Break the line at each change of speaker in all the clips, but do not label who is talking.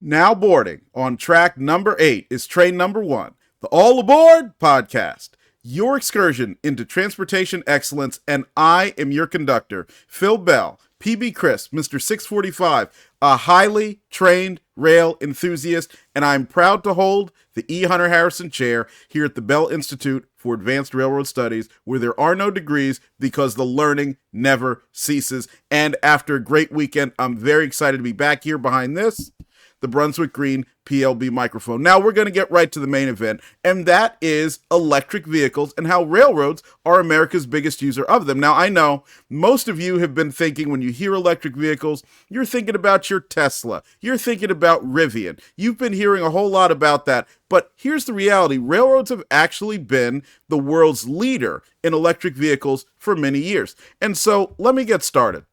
Now boarding on track number 8 is train number 1, the All Aboard podcast, your excursion into transportation excellence, and I am your conductor, Phil Bell, PB Chris, Mr. 645, a highly trained rail enthusiast, and I'm proud to hold the E. Hunter Harrison Chair here at the Bell Institute for Advanced Railroad Studies, where there are no degrees because the learning never ceases. And after a great weekend, I'm very excited to be back here behind this, the Brunswick Green PLB microphone. Now we're going to get right to the main event, and that is electric vehicles and how railroads are America's biggest user of them. Now, I know most of you have been thinking when you hear electric vehicles, you're thinking about your Tesla, you're thinking about Rivian. You've been hearing a whole lot about that, but here's the reality. Railroads have actually been the world's leader in electric vehicles for many years. And so let me get started.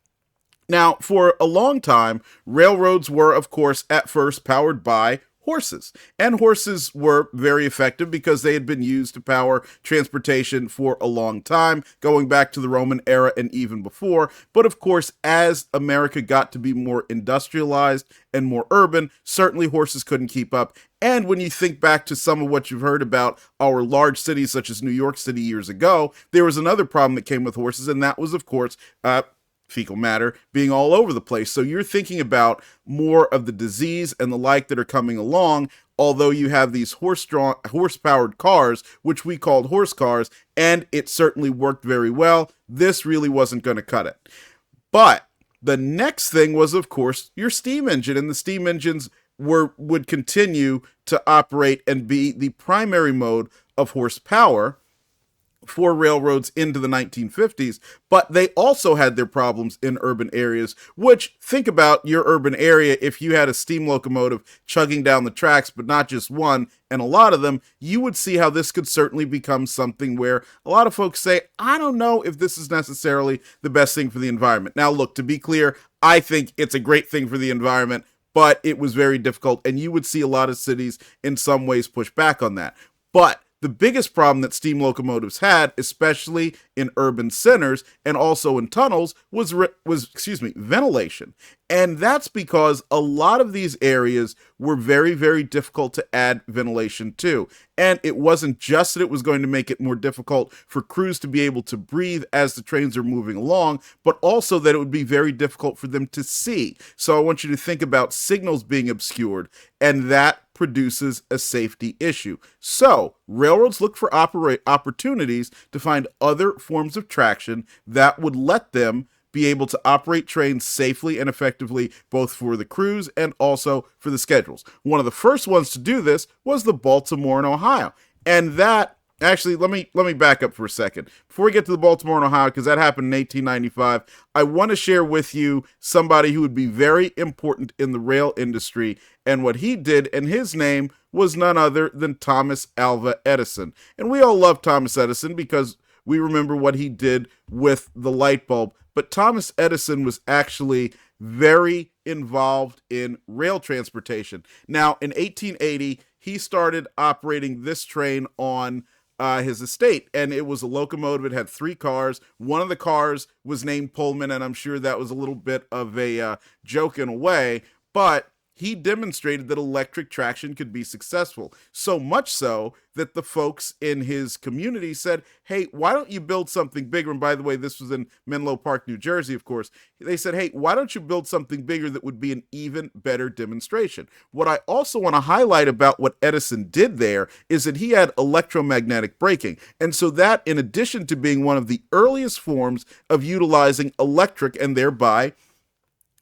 Now, for a long time, railroads were, of course, at first powered by horses. And horses were very effective because they had been used to power transportation for a long time, going back to the Roman era and even before. But of course, as America got to be more industrialized and more urban, certainly horses couldn't keep up. And when you think back to some of what you've heard about our large cities, such as New York City years ago, there was another problem that came with horses, and that was, of course, fecal matter being all over the place. So you're thinking about more of the disease and the like that are coming along, although you have these horse-powered cars, which we called horse cars, and it certainly worked very well. This really wasn't going to cut it. But the next thing was, of course, your steam engine, and the steam engines would continue to operate and be the primary mode of horsepower for railroads into the 1950s, but they also had their problems in urban areas, which, think about your urban area. If you had a steam locomotive chugging down the tracks, but not just one, and a lot of them, you would see how this could certainly become something where a lot of folks say, I don't know if this is necessarily the best thing for the environment. Now, look, to be clear, I think it's a great thing for the environment, but it was very difficult, and you would see a lot of cities in some ways push back on that. But the biggest problem that steam locomotives had, especially in urban centers and also in tunnels, was ventilation. And that's because a lot of these areas were very, very difficult to add ventilation to. And it wasn't just that it was going to make it more difficult for crews to be able to breathe as the trains are moving along, but also that it would be very difficult for them to see. So I want you to think about signals being obscured, and that produces a safety issue. So railroads look for opportunities to find other forms of traction that would let them be able to operate trains safely and effectively, both for the crews and also for the schedules. One of the first ones to do this was the Baltimore and Ohio. And that, actually, let me back up for a second. Before we get to the Baltimore and Ohio, because that happened in 1895, I want to share with you somebody who would be very important in the rail industry and what he did, and his name was none other than Thomas Alva Edison. And we all love Thomas Edison because we remember what he did with the light bulb. But Thomas Edison was actually very involved in rail transportation. Now, in 1880, he started operating this train on his estate, and it was a locomotive. It had 3 cars. One of the cars was named Pullman, and I'm sure that was a little bit of a joke in a way, but he demonstrated that electric traction could be successful. So much so that the folks in his community said, hey, why don't you build something bigger? And by the way, this was in Menlo Park, New Jersey, of course. They said, hey, why don't you build something bigger that would be an even better demonstration? What I also want to highlight about what Edison did there is that he had electromagnetic braking. And so that, in addition to being one of the earliest forms of utilizing electric and thereby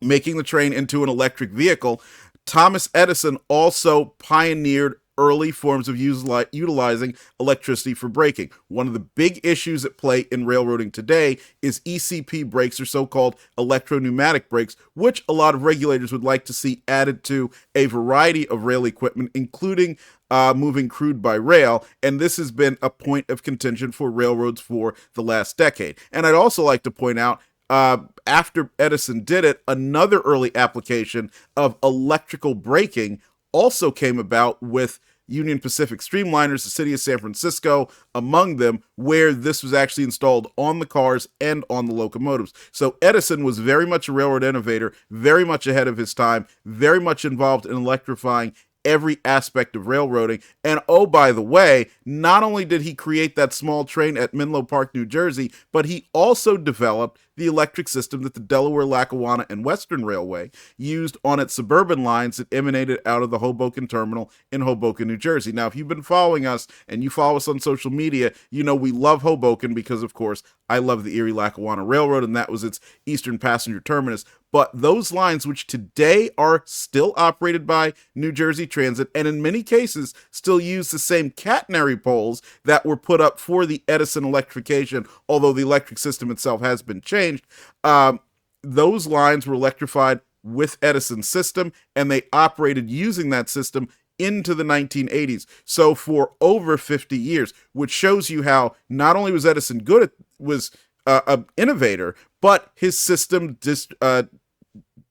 making the train into an electric vehicle, Thomas Edison also pioneered early forms of utilizing electricity for braking. One of the big issues at play in railroading today is ECP brakes, or so-called electro-pneumatic brakes, which a lot of regulators would like to see added to a variety of rail equipment, including moving crude by rail, and this has been a point of contention for railroads for the last decade. And I'd also like to point out, after Edison did it, another early application of electrical braking also came about with Union Pacific Streamliners, the city of San Francisco, among them, where this was actually installed on the cars and on the locomotives. So Edison was very much a railroad innovator, very much ahead of his time, very much involved in electrifying every aspect of railroading. And oh, by the way, not only did he create that small train at Menlo Park, New Jersey, but he also developed the electric system that the Delaware, Lackawanna, and Western Railway used on its suburban lines that emanated out of the Hoboken terminal in Hoboken, New Jersey. Now, if you've been following us and you follow us on social media, you know we love Hoboken because, of course, I love the Erie Lackawanna Railroad, and that was its eastern passenger terminus. But those lines, which today are still operated by New Jersey Transit, and in many cases still use the same catenary poles that were put up for the Edison electrification, although the electric system itself has been changed, those lines were electrified with Edison's system, and they operated using that system into the 1980s. So for over 50 years, which shows you how not only was Edison good at was an innovator, but his system,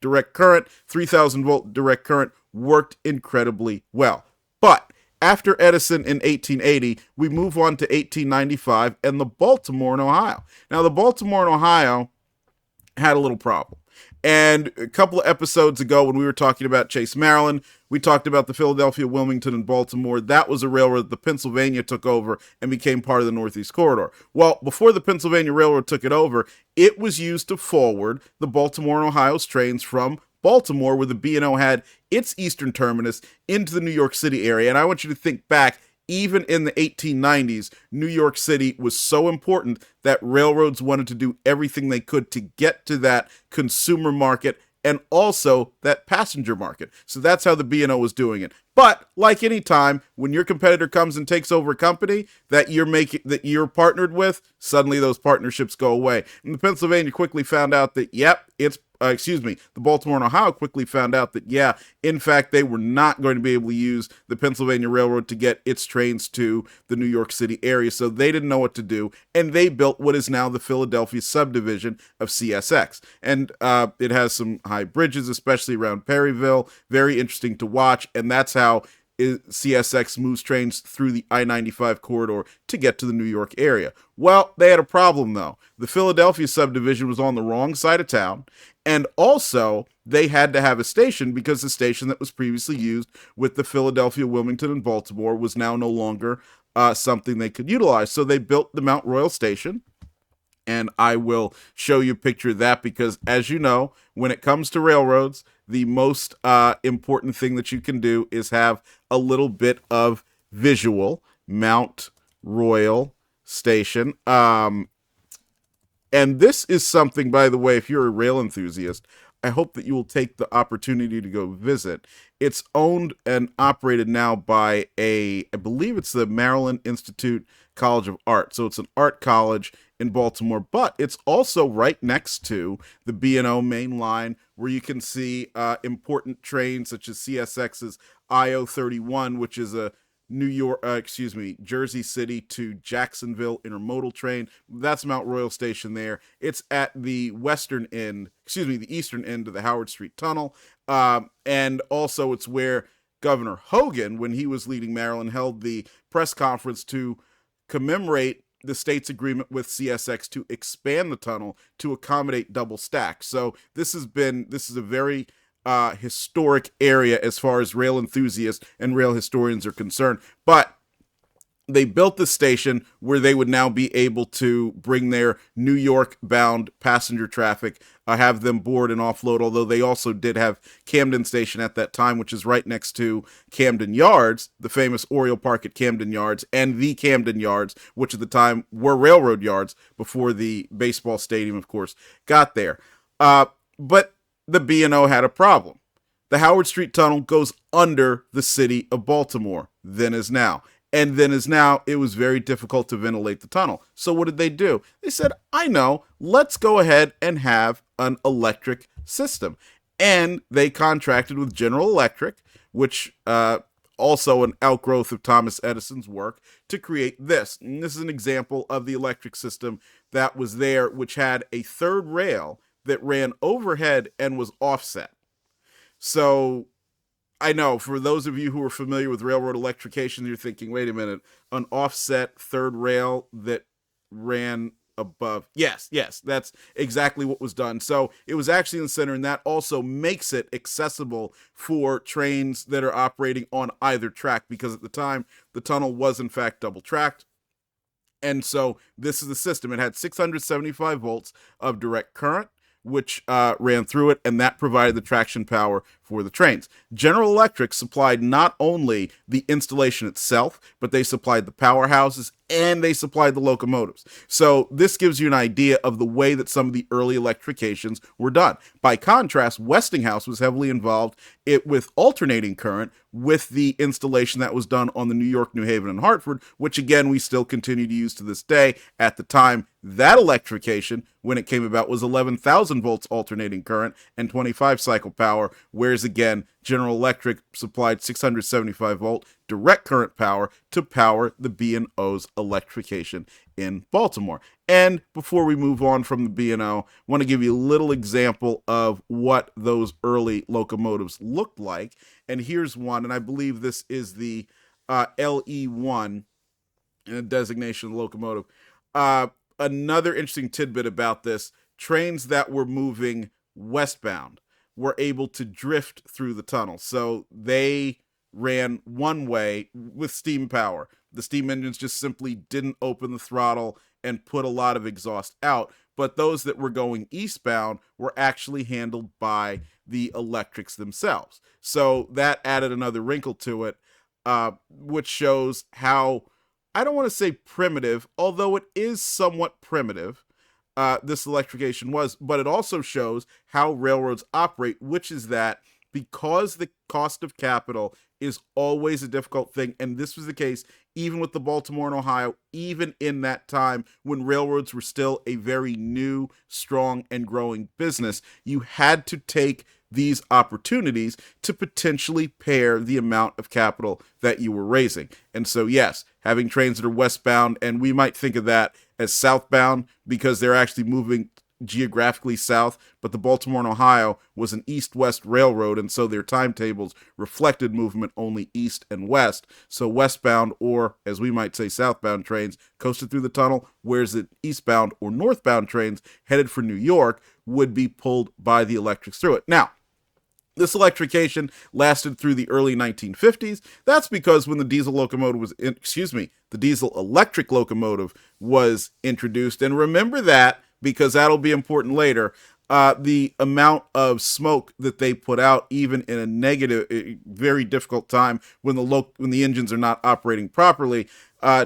direct current, 3,000 volt direct current, worked incredibly well. But after Edison in 1880, we move on to 1895 and the Baltimore and Ohio. Now, the Baltimore and Ohio had a little problem. And a couple of episodes ago, when we were talking about Chase, Maryland, we talked about the Philadelphia, Wilmington, and Baltimore. That was a railroad that the Pennsylvania took over and became part of the Northeast Corridor. Well, before the Pennsylvania Railroad took it over, it was used to forward the Baltimore and Ohio's trains from Baltimore, where the B&O had its eastern terminus, into the New York City area. And I want you to think back, even in the 1890s, New York City was so important that railroads wanted to do everything they could to get to that consumer market and also that passenger market. So that's how the B&O was doing it. But like any time, when your competitor comes and takes over a company that you're partnered with, suddenly those partnerships go away. And the Pennsylvania quickly found out that, the Baltimore and Ohio quickly found out that, in fact, they were not going to be able to use the Pennsylvania Railroad to get its trains to the New York City area. So they didn't know what to do, and they built what is now the Philadelphia subdivision of CSX. And it has some high bridges, especially around Perryville. Very interesting to watch, and that's how CSX moves trains through the I-95 corridor to get to the New York area. Well, they had a problem, though. The Philadelphia subdivision was on the wrong side of town, and also they had to have a station because the station that was previously used with the Philadelphia, Wilmington, and Baltimore was now no longer something they could utilize. So they built the Mount Royal station, and I will show you a picture of that because, as you know, when it comes to railroads, the most important thing that you can do is have a little bit of visual. Mount Royal Station. And this is something, by the way, if you're a rail enthusiast, I hope that you will take the opportunity to go visit. It's owned and operated now by I believe it's the Maryland Institute College of Art. So it's an art college in Baltimore, but it's also right next to the B&O main line, where you can see important trains such as CSX's IO31, which is a Jersey City to Jacksonville intermodal train. That's Mount Royal Station there. It's at the eastern end of the Howard Street Tunnel. And also it's where Governor Hogan, when he was leading Maryland, held the press conference to commemorate the state's agreement with CSX to expand the tunnel to accommodate double stack. So this is a very historic area as far as rail enthusiasts and rail historians are concerned. But they built the station where they would now be able to bring their New York-bound passenger traffic, have them board and offload, although they also did have Camden Station at that time, which is right next to Camden Yards, the famous Oriole Park at Camden Yards, and the Camden Yards, which at the time were railroad yards before the baseball stadium, of course, got there. But the B&O had a problem. The Howard Street Tunnel goes under the city of Baltimore, then as now. And then as now, it was very difficult to ventilate the tunnel. So what did they do? They said, I know, let's go ahead and have an electric system. And they contracted with General Electric, which also an outgrowth of Thomas Edison's work, to create this. And this is an example of the electric system that was there, which had a third rail that ran overhead and was offset. So I know for those of you who are familiar with railroad electrification, you're thinking, wait a minute, an offset third rail that ran above. Yes, yes, that's exactly what was done. So it was actually in the center, and that also makes it accessible for trains that are operating on either track because at the time the tunnel was in fact double tracked. And so this is the system. It had 675 volts of direct current, which ran through it, and that provided the traction power for the trains. General Electric supplied not only the installation itself, but they supplied the powerhouses and they supplied the locomotives. So this gives you an idea of the way that some of the early electrifications were done. By contrast, Westinghouse was heavily involved with alternating current with the installation that was done on the New York, New Haven, and Hartford, which again we still continue to use to this day. At the time, that electrification, when it came about, was 11,000 volts alternating current and 25 cycle power, whereas again, General Electric supplied 675 volt direct current power to power the B&O's electrification in Baltimore. And before we move on from the B&O, I want to give you a little example of what those early locomotives looked like. And here's one, and I believe this is the LE1 in a designation locomotive. Another interesting tidbit about this, trains that were moving westbound were able to drift through the tunnel. So they ran one way with steam power. The steam engines just simply didn't open the throttle and put a lot of exhaust out. But those that were going eastbound were actually handled by the electrics themselves. So that added another wrinkle to it, which shows how, I don't want to say primitive, although it is somewhat primitive, this electrification was, but it also shows how railroads operate, which is that because the cost of capital is always a difficult thing, and this was the case even with the Baltimore and Ohio, even in that time when railroads were still a very new, strong, and growing business, you had to take these opportunities to potentially pare the amount of capital that you were raising. And so, yes, having trains that are westbound, and we might think of that as southbound because they're actually moving geographically south, but the Baltimore and Ohio was an east-west railroad, and so their timetables reflected movement only east and west. So westbound, or as we might say southbound trains, coasted through the tunnel, whereas the eastbound or northbound trains headed for New York would be pulled by the electrics through it. Now, this electrification lasted through the early 1950s. That's because when the the diesel-electric locomotive was introduced, and remember that because that'll be important later, the amount of smoke that they put out, even in a negative, very difficult time when the engines are not operating properly,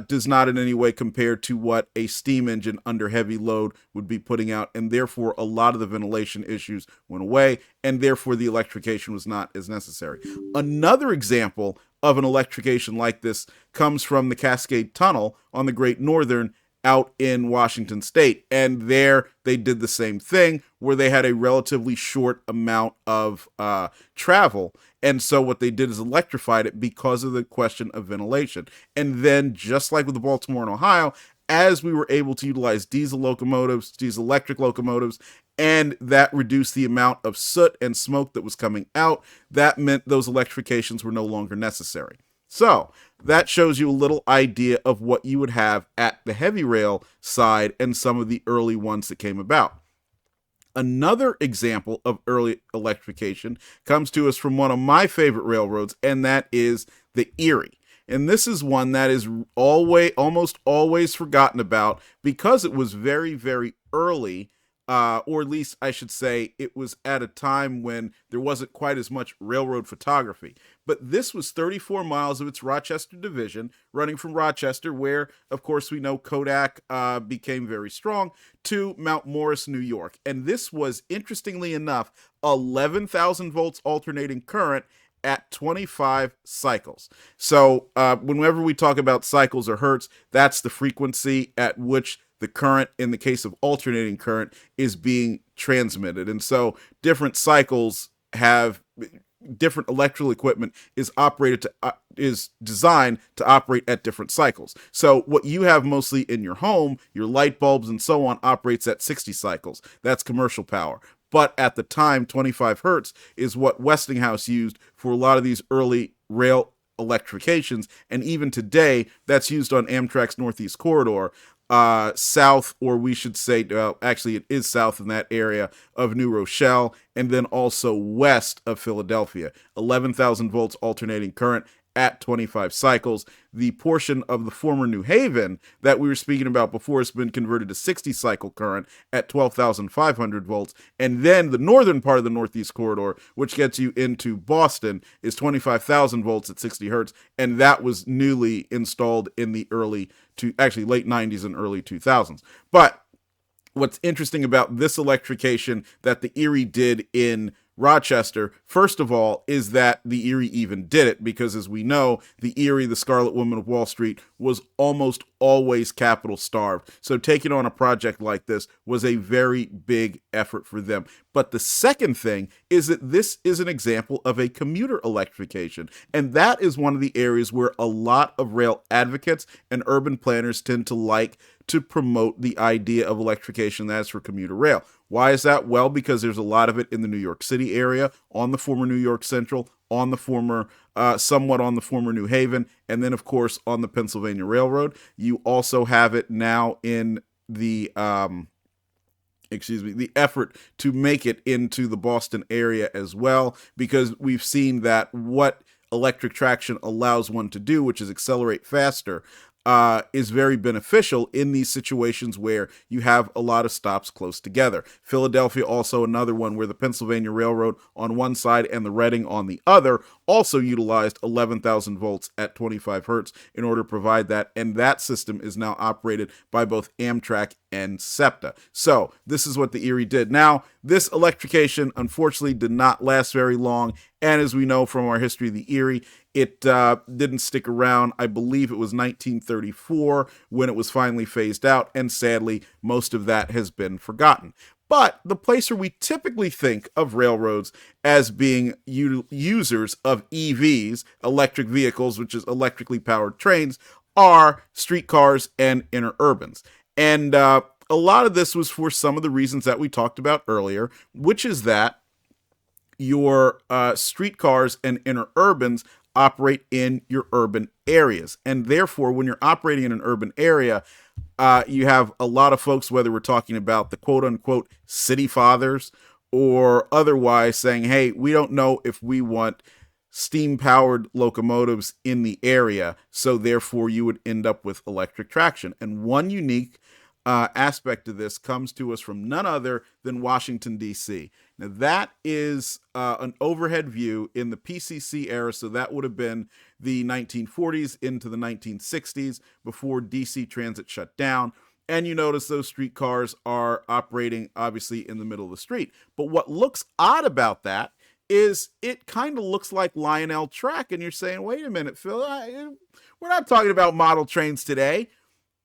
does not in any way compare to what a steam engine under heavy load would be putting out, and therefore a lot of the ventilation issues went away, and therefore the electrification was not as necessary. Another example of an electrification like this comes from the Cascade Tunnel on the Great Northern out in Washington State. And there they did the same thing where they had a relatively short amount of travel. And so what they did is electrified it because of the question of ventilation. And then just like with the Baltimore and Ohio, as we were able to utilize diesel-electric locomotives, and that reduced the amount of soot and smoke that was coming out, that meant those electrifications were no longer necessary. So that shows you a little idea of what you would have at the heavy rail side and some of the early ones that came about. Another example of early electrification comes to us from one of my favorite railroads, and that is the Erie. And this is one that is almost always forgotten about because it was very, very early, or at least I should say it was at a time when there wasn't quite as much railroad photography. But this was 34 miles of its Rochester division, running from Rochester, where, of course, we know Kodak became very strong, to Mount Morris, New York. And this was, interestingly enough, 11,000 volts alternating current at 25 cycles. So whenever we talk about cycles or hertz, that's the frequency at which the current, in the case of alternating current, is being transmitted. And so different cycles have different electrical equipment is designed to operate at different cycles. So what you have mostly in your home, your light bulbs and so on, operates at 60 cycles. That's commercial power. But at the time, 25 hertz is what Westinghouse used for a lot of these early rail electrifications. And even today, that's used on Amtrak's Northeast Corridor, south, or we should say, actually, it is south in that area of New Rochelle, and then also west of Philadelphia. 11,000 volts alternating current at 25 cycles. The portion of the former New Haven that we were speaking about before has been converted to 60 cycle current at 12,500 volts. And then the northern part of the Northeast Corridor, which gets you into Boston, is 25,000 volts at 60 hertz. And that was newly installed in the late 90s and early 2000s. But what's interesting about this electrification that the Erie did in Rochester, first of all, is that the Erie even did it, because as we know, the Erie, the Scarlet Woman of Wall Street, was almost always capital starved. So taking on a project like this was a very big effort for them. But the second thing is that this is an example of a commuter electrification. And that is one of the areas where a lot of rail advocates and urban planners tend to like to promote the idea of electrification that is for commuter rail. Why is that? Well, because there's a lot of it in the New York City area, on the former New York Central, on the former, somewhat on the former New Haven, and then, of course, on the Pennsylvania Railroad. You also have it now in the, the effort to make it into the Boston area as well, because we've seen that what electric traction allows one to do, which is accelerate faster, is very beneficial in these situations where you have a lot of stops close together. Philadelphia, also another one where the Pennsylvania Railroad on one side and the Reading on the other also utilized 11,000 volts at 25 hertz in order to provide that. And that system is now operated by both Amtrak and SEPTA. So this is what the Erie did. Now, this electrification, unfortunately, did not last very long. And as we know from our history of the Erie, it didn't stick around. I believe it was 1934 when it was finally phased out. And sadly, most of that has been forgotten. But the place where we typically think of railroads as being users of EVs, electric vehicles, which is electrically powered trains, are streetcars and InterUrbans. And a lot of this was for some of the reasons that we talked about earlier, which is that your streetcars and InterUrbans operate in your urban areas. And therefore, when you're operating in an urban area, you have a lot of folks, whether we're talking about the quote unquote city fathers or otherwise, saying, hey, we don't know if we want steam powered locomotives in the area. So therefore, you would end up with electric traction. And one unique aspect of this comes to us from none other than Washington, D.C. Now, that is an overhead view in the PCC era, so that would have been the 1940s into the 1960s before D.C. Transit shut down. And you notice those streetcars are operating, obviously, in the middle of the street. But what looks odd about that is it kind of looks like Lionel Track, and you're saying, wait a minute, Phil, we're not talking about model trains today,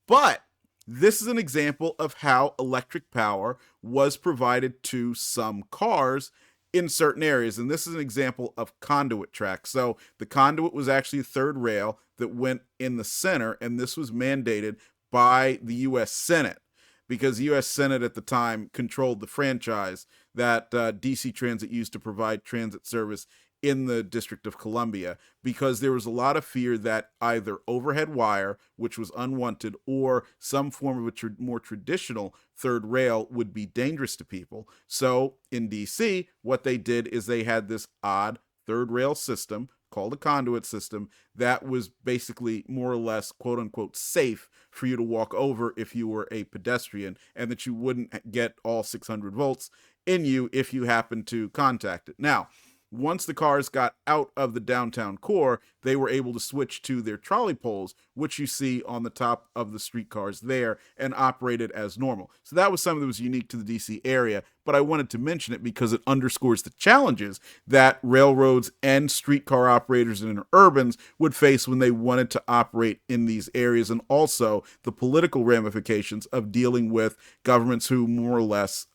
but this is an example of how electric power was provided to some cars in certain areas. And this is an example of conduit track. So the conduit was actually a third rail that went in the center, and this was mandated by the U.S. Senate, because the U.S. Senate at the time controlled the franchise that DC Transit used to provide transit service in the District of Columbia, because there was a lot of fear that either overhead wire, which was unwanted, or some form of a more traditional third rail would be dangerous to people. So in DC, what they did is they had this odd third rail system called a conduit system that was basically more or less quote unquote safe for you to walk over if you were a pedestrian, and that you wouldn't get all 600 volts in you if you happened to contact it. Now, once the cars got out of the downtown core, they were able to switch to their trolley poles, which you see on the top of the streetcars there, and operated as normal. So that was something that was unique to the DC area, but I wanted to mention it because it underscores the challenges that railroads and streetcar operators and InterUrbans would face when they wanted to operate in these areas, and also the political ramifications of dealing with governments who more or less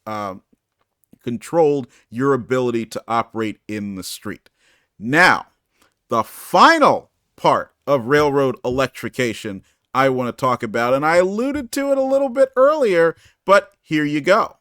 controlled your ability to operate in the street. Now, the final part of railroad electrification I want to talk about, and I alluded to it a little bit earlier, but here you go.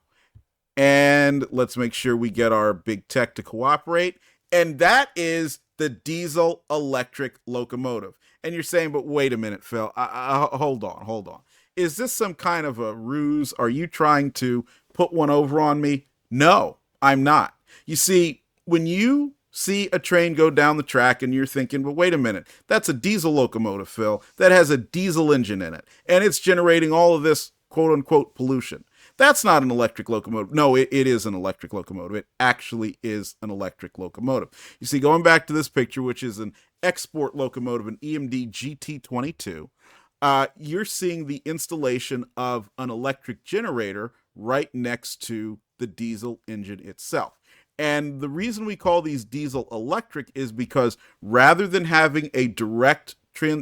And let's make sure we get our big tech to cooperate. And that is the diesel electric locomotive. And you're saying, but wait a minute, Phil. Hold on, hold on. Is this some kind of a ruse? Are you trying to put one over on me? No, I'm not. You see, when you see a train go down the track and you're thinking, but wait a minute, that's a diesel locomotive, Phil, that has a diesel engine in it, and it's generating all of this quote unquote pollution. That's not an electric locomotive. No, it is an electric locomotive. It actually is an electric locomotive. You see, going back to this picture, which is an export locomotive, an EMD GT22, you're seeing the installation of an electric generator right next to the diesel engine itself. And the reason we call these diesel electric is because rather than having a direct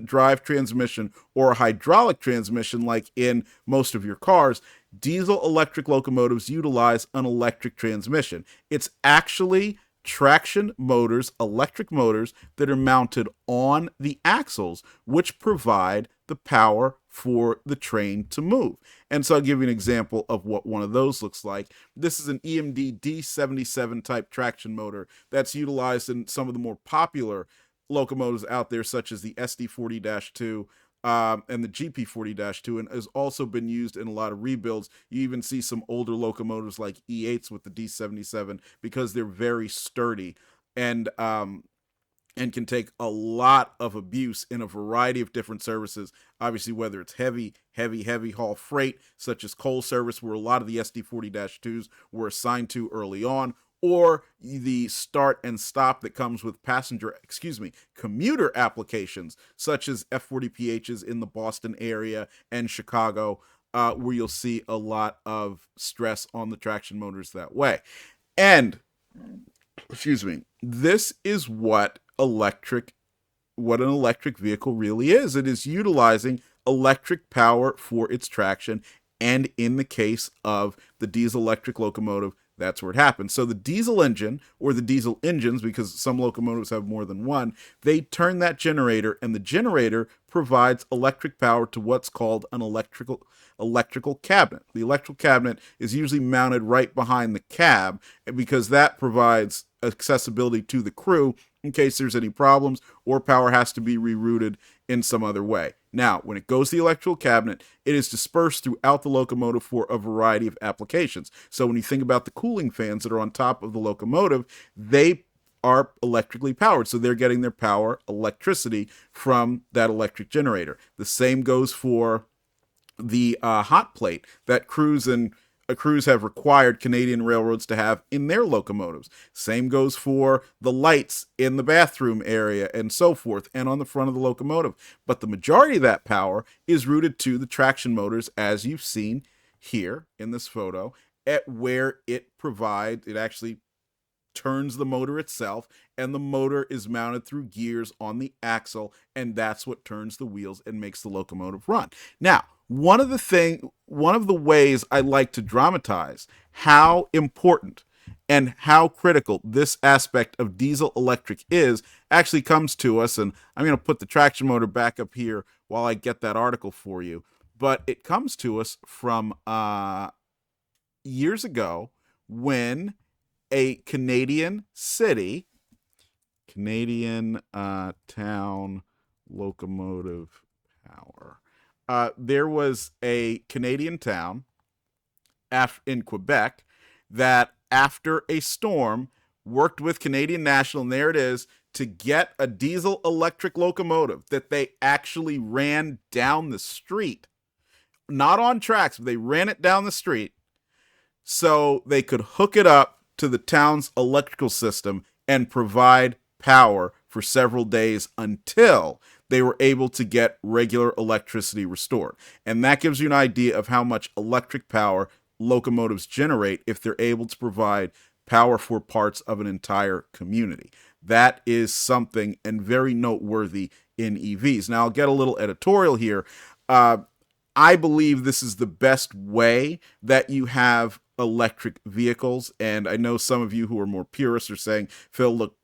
drive transmission or a hydraulic transmission like in most of your cars, diesel electric locomotives utilize an electric transmission. It's actually traction motors, electric motors that are mounted on the axles, which provide the power for the train to move. And so I'll give you an example of what one of those looks like. This is an EMD D77 type traction motor that's utilized in some of the more popular locomotives out there, such as the SD40-2 and the GP40-2, and has also been used in a lot of rebuilds. You even see some older locomotives like E8s with the D77 because they're very sturdy and can take a lot of abuse in a variety of different services. Obviously, whether it's heavy haul freight, such as coal service, where a lot of the SD40-2s were assigned to early on, or the start and stop that comes with commuter applications, such as F40PHs in the Boston area and Chicago, where you'll see a lot of stress on the traction motors that way. And, this is what an electric vehicle really is. It is utilizing electric power for its traction, and in the case of the diesel electric locomotive, that's where it happens. So the diesel engine, or the diesel engines, because some locomotives have more than one, they turn that generator, and the generator provides electric power to what's called an electrical cabinet. The electrical cabinet is usually mounted right behind the cab, because that provides accessibility to the crew in case there's any problems or power has to be rerouted in some other way. Now, when it goes to the electrical cabinet, it is dispersed throughout the locomotive for a variety of applications. So when you think about the cooling fans that are on top of the locomotive, they are electrically powered. So they're getting their electricity from that electric generator. The same goes for the hot plate that crews have required Canadian railroads to have in their locomotives. Same goes for the lights in the bathroom area and so forth, and on the front of the locomotive. But the majority of that power is routed to the traction motors, as you've seen here in this photo, at where it actually turns the motor itself, and the motor is mounted through gears on the axle, and that's what turns the wheels and makes the locomotive run. Now, one of the ways I like to dramatize how important and how critical this aspect of diesel electric is actually comes to us, and I'm going to put the traction motor back up here while I get that article for you, but it comes to us from years ago when a Canadian town locomotive power. There was a Canadian town in Quebec that, after a storm, worked with Canadian National, and there it is, to get a diesel electric locomotive that they actually ran down the street. Not on tracks, but they ran it down the street so they could hook it up to the town's electrical system and provide power for several days until they were able to get regular electricity restored. And that gives you an idea of how much electric power locomotives generate if they're able to provide power for parts of an entire community. That is something and very noteworthy in EVs. Now, I'll get a little editorial here. I believe this is the best way that you have electric vehicles, and I know some of you who are more purists are saying, Phil, look,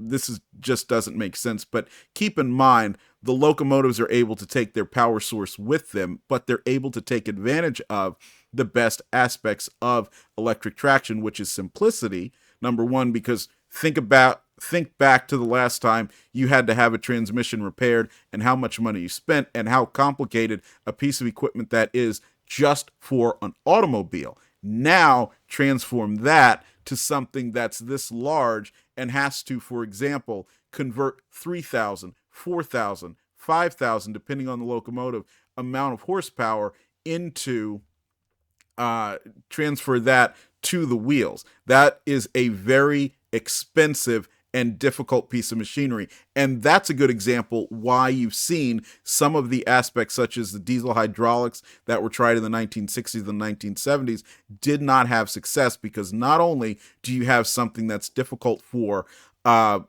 just doesn't make sense. But keep in mind, the locomotives are able to take their power source with them, but they're able to take advantage of the best aspects of electric traction, which is simplicity. Number one, because think back to the last time you had to have a transmission repaired and how much money you spent and how complicated a piece of equipment that is just for an automobile. Now transform that to something that's this large and has to, for example, convert 3,000, 4,000, 5,000, depending on the locomotive, amount of horsepower into transfer that to the wheels. That is a very expensive and difficult piece of machinery. And that's a good example why you've seen some of the aspects, such as the diesel hydraulics that were tried in the 1960s and 1970s, did not have success, because not only do you have something that's difficult for a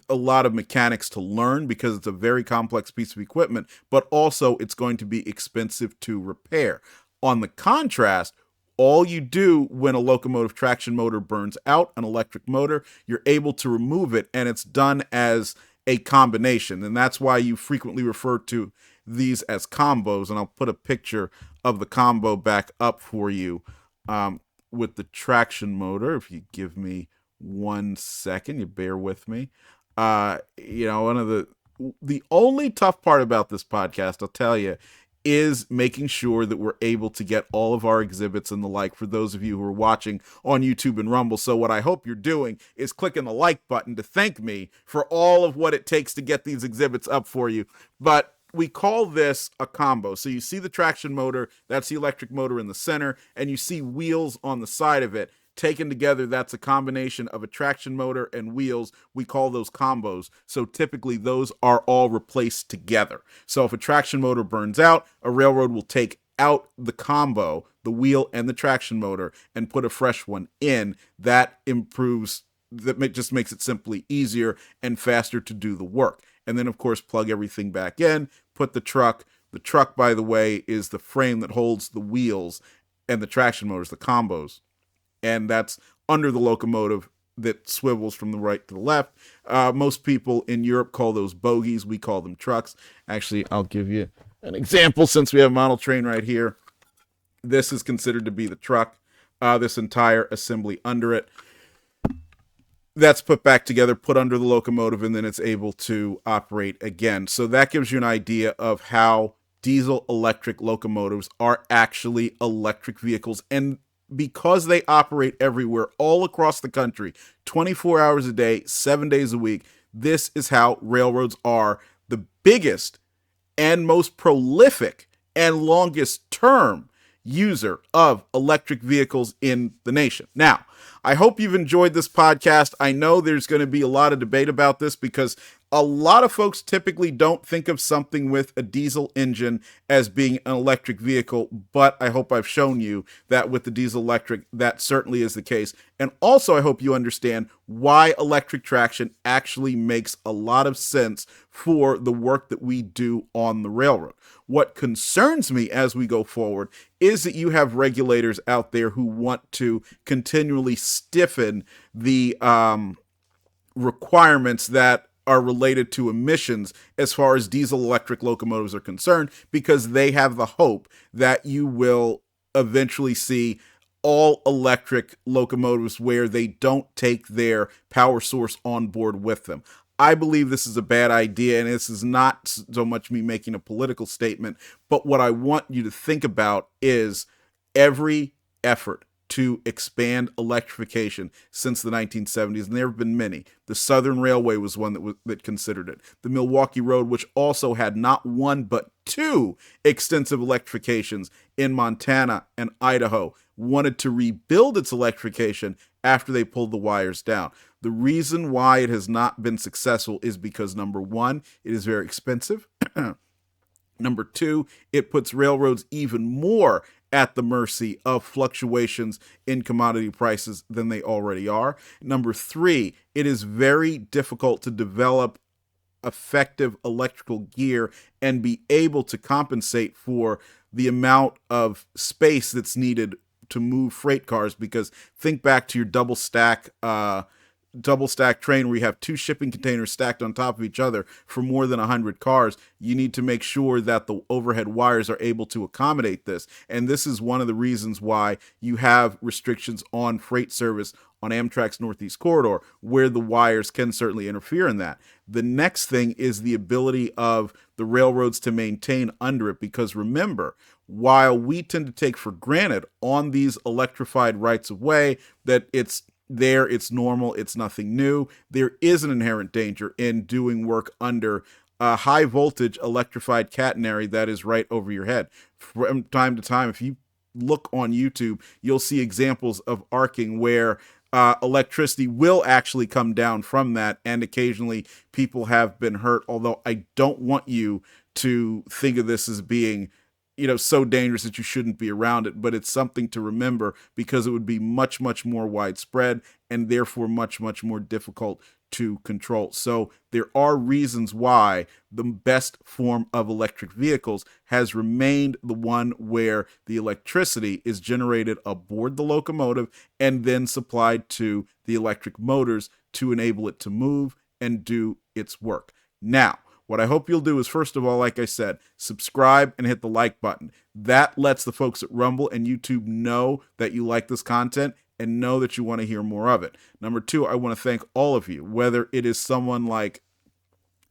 lot of mechanics to learn because it's a very complex piece of equipment, but also it's going to be expensive to repair. On the contrast, all you do when a locomotive traction motor burns out, an electric motor, you're able to remove it, and it's done as a combination. And that's why you frequently refer to these as combos. And I'll put a picture of the combo back up for you with the traction motor. If you give me 1 second, you bear with me. One of the only tough part about this podcast, I'll tell you, is making sure that we're able to get all of our exhibits and the like for those of you who are watching on YouTube and Rumble. So what I hope you're doing is clicking the like button to thank me for all of what it takes to get these exhibits up for you. But we call this a combo. So you see the traction motor, that's the electric motor in the center, and you see wheels on the side of it. Taken together, that's a combination of a traction motor and wheels. We call those combos. So typically those are all replaced together. So if a traction motor burns out, a railroad will take out the combo, the wheel and the traction motor, and put a fresh one in. That just makes it simply easier and faster to do the work. And then, of course, plug everything back in, put the truck. The truck, by the way, is the frame that holds the wheels and the traction motors, the combos. And that's under the locomotive that swivels from the right to the left. Most people in Europe call those bogies. We call them trucks. Actually, I'll give you an example since we have a model train right here. This is considered to be the truck, this entire assembly under it. That's put back together, put under the locomotive, and then it's able to operate again. So that gives you an idea of how diesel-electric locomotives are actually electric vehicles. And because they operate everywhere, all across the country, 24 hours a day, 7 days a week, this is how railroads are the biggest and most prolific and longest term user of electric vehicles in the nation. Now, I hope you've enjoyed this podcast. I know there's going to be a lot of debate about this because a lot of folks typically don't think of something with a diesel engine as being an electric vehicle, but I hope I've shown you that with the diesel electric, that certainly is the case. And also, I hope you understand why electric traction actually makes a lot of sense for the work that we do on the railroad. What concerns me as we go forward is that you have regulators out there who want to continually stiffen the requirements that are related to emissions as far as diesel electric locomotives are concerned, because they have the hope that you will eventually see all electric locomotives where they don't take their power source on board with them. I believe this is a bad idea, and this is not so much me making a political statement, but what I want you to think about is every effort to expand electrification since the 1970s, and there have been many. The Southern Railway was one that considered it. The Milwaukee Road, which also had not one but two extensive electrifications in Montana and Idaho, wanted to rebuild its electrification after they pulled the wires down. The reason why it has not been successful is because, number one, it is very expensive. Number two, it puts railroads even more at the mercy of fluctuations in commodity prices than they already are. Number three, it is very difficult to develop effective electrical gear and be able to compensate for the amount of space that's needed to move freight cars, because think back to your double stack double stack train where you have two shipping containers stacked on top of each other for more than 100 cars, you need to make sure that the overhead wires are able to accommodate this. And this is one of the reasons why you have restrictions on freight service on Amtrak's Northeast Corridor, where the wires can certainly interfere in that. The next thing is the ability of the railroads to maintain under it, because remember, while we tend to take for granted on these electrified rights of way that it's there, it's normal, it's nothing new, there is an inherent danger in doing work under a high voltage electrified catenary that is right over your head. From time to time, if you look on YouTube, you'll see examples of arcing where electricity will actually come down from that, and occasionally people have been hurt, although I don't want you to think of this as being so dangerous that you shouldn't be around it, but it's something to remember because it would be much, much more widespread and therefore much, much more difficult to control. So there are reasons why the best form of electric vehicles has remained the one where the electricity is generated aboard the locomotive and then supplied to the electric motors to enable it to move and do its work. Now, what I hope you'll do is, first of all, like I said, subscribe and hit the like button. That lets the folks at Rumble and YouTube know that you like this content and know that you want to hear more of it. Number two, I want to thank all of you, whether it is someone like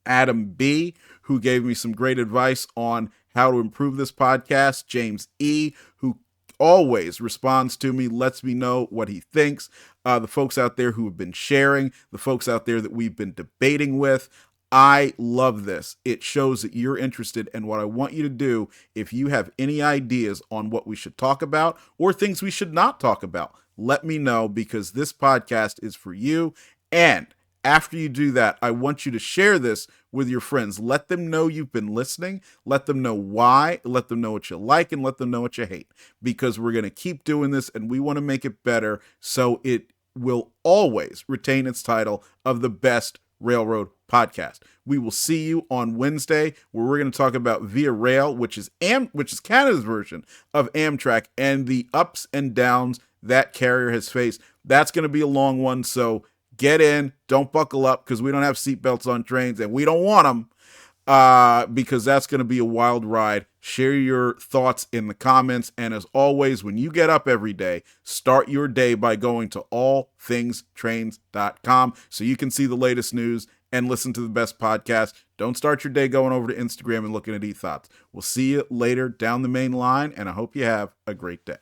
Adam B., who gave me some great advice on how to improve this podcast, James E., who always responds to me, lets me know what he thinks, the folks out there who have been sharing, the folks out there that we've been debating with. I love this. It shows that you're interested, and what I want you to do, if you have any ideas on what we should talk about or things we should not talk about, let me know, because this podcast is for you. And after you do that, I want you to share this with your friends. Let them know you've been listening. Let them know why. Let them know what you like and let them know what you hate, because we're going to keep doing this and we want to make it better so it will always retain its title of the best railroad podcast. We will see you on Wednesday, where we're going to talk about Via Rail, which is Canada's version of Amtrak, and the ups and downs that carrier has faced. That's going to be a long one, so get in, don't buckle up, because we don't have seatbelts on trains and we don't want them, because that's going to be a wild ride. Share your thoughts in the comments, and as always, when you get up every day, start your day by going to allthingstrains.com so you can see the latest news and listen to the best podcast. Don't start your day going over to Instagram and looking at e-thoughts. We'll see you later down the main line, and I hope you have a great day.